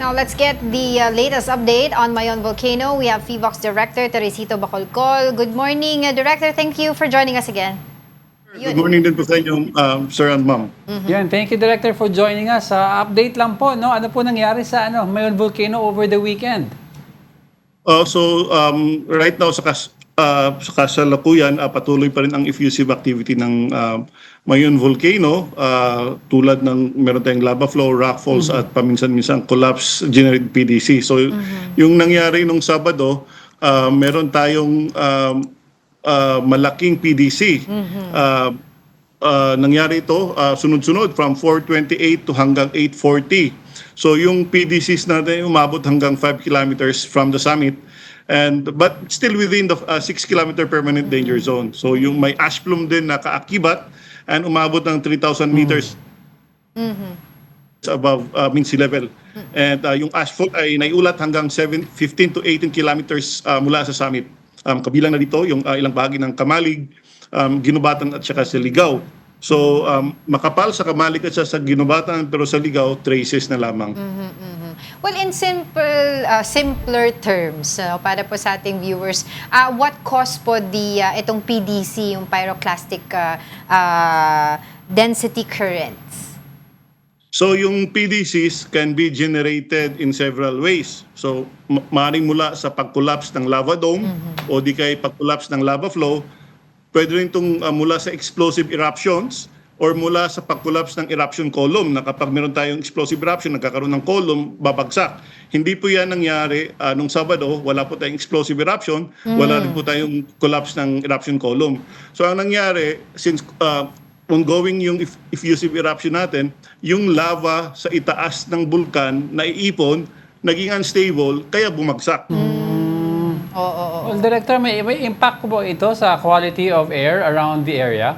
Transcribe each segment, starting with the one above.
Now let's get the latest update on Mayon Volcano. We have FIVOX Director Teresito Bacolcol. Good morning, Director. Thank you for joining us again. Good morning din po sa inyo, sir and ma'am. Yan, thank you Director for joining us. Update lang po, no? Ano po nangyari sa Mayon Volcano over the weekend? Right now sa kasalukuyan, patuloy pa rin ang effusive activity ng Mayon Volcano, tulad ng meron tayong lava flow, rock falls at paminsan-minsan collapse generated PDC. So yung nangyari nung Sabado, meron tayong malaking PDC. Nangyari ito sunod-sunod from 4:28 to hanggang 8:40. So yung PDCs natin umabot hanggang 5 kilometers from the summit, but still within the 6-kilometer permanent danger zone. So yung may ash plume din na kaakibat and umabot ng 3,000 meters above mean sea level. And yung ash fall ay naiulat hanggang 15 to 18 kilometers mula sa summit. Kabilang na dito yung ilang bahagi ng Kamalig, Ginubatan at saka sa Ligaw. So makapal sa Kamalig at sa Ginubatan, pero sa Ligaw traces na lamang. Well, in simpler terms, para po sa ating viewers, what caused po itong PDC, yung pyroclastic density currents? So yung PDCs can be generated in several ways. So maaaring mula sa pag-collapse ng lava dome o di kay pag-collapse ng lava flow. Pwede rin itong mula sa explosive eruptions or mula sa pag-collapse ng eruption column, na kapag meron tayong explosive eruption, nagkakaroon ng column, babagsak. Hindi po yan nangyari nung Sabado, wala po tayong explosive eruption, wala rin po tayong collapse ng eruption column. So ang nangyari, since ongoing yung effusive eruption natin, yung lava sa itaas ng bulkan na iipon, naging unstable, kaya bumagsak. Well, Director, may impact po ito sa quality of air around the area?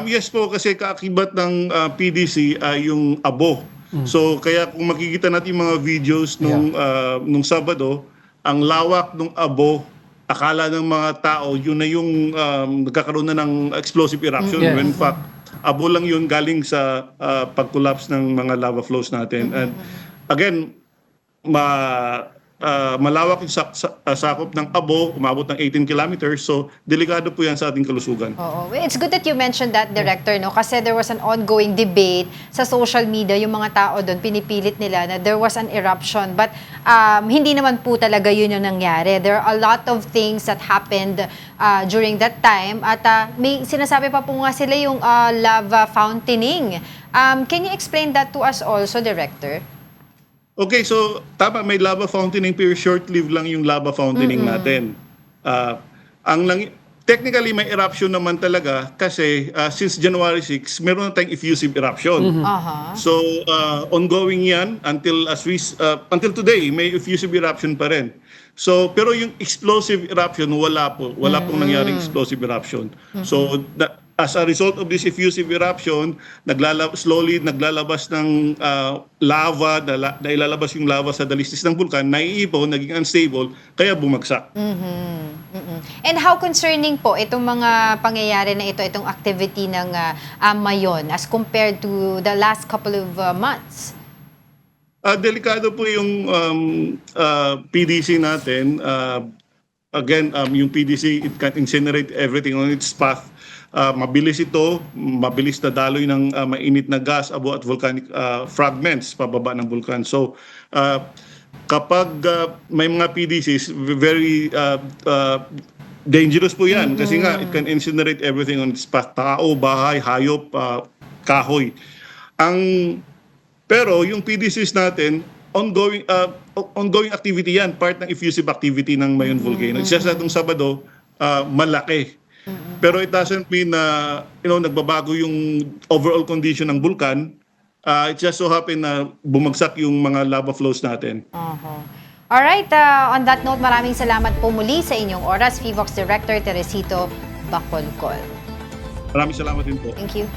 Yes po, kasi kaakibat ng PDC ay yung abo. So kaya kung makikita natin yung mga videos nung Sabado, ang lawak ng abo, akala ng mga tao, yun na yung nagkakaroon na ng explosive eruption. Yes. When in fact, abo lang yun galing sa pag-collapse ng mga lava flows natin. And again, malawak yung sakop ng abo, umabot ng 18 kilometers. So, delikado po yan sa ating kalusugan. Oo. It's good that you mentioned that, Director, no? Kasi there was an ongoing debate sa social media, yung mga tao doon, pinipilit nila na there was an eruption. But hindi naman po talaga yun yung nangyari. There are a lot of things that happened during that time. At may sinasabi pa po nga sila yung lava fountaining. Can you explain that to us also, Director? Okay, so tama, may lava fountaining, pero short-lived lang yung lava fountaining natin. Technically, may eruption naman talaga kasi since January 6, meron na tayong effusive eruption. So, ongoing yan until today, may effusive eruption pa rin. So, pero yung explosive eruption, wala po. Wala pong nangyaring explosive eruption. So, as a result of this effusive eruption, slowly naglalabas ng lava, na ilalabas yung lava sa dalisdis ng bulkan, naiipon, naging unstable, kaya bumagsak. And how concerning po itong mga pangyayari na ito, itong activity ng Mayon as compared to the last couple of months? Delikado po yung PDC natin. Again, yung PDC, it can incinerate everything on its path. Mabilis ito, mabilis na daloy ng mainit na gas, abo at volcanic fragments pababa ng bulkan. So, kapag may mga PDCs, very dangerous po yan kasi nga it can incinerate everything on its path. Tao, bahay, hayop, kahoy. Pero yung PDCs natin, ongoing activity yan, part ng effusive activity ng Mayon Volcano. It's just that nung Sabado, malaki. Pero it doesn't mean na nagbabago yung overall condition ng bulkan. It just so happen na bumagsak yung mga lava flows natin. Alright, on that note, maraming salamat po muli sa inyong oras, FIVOX Director Teresito Bacolcol. Maraming salamat din po. Thank you.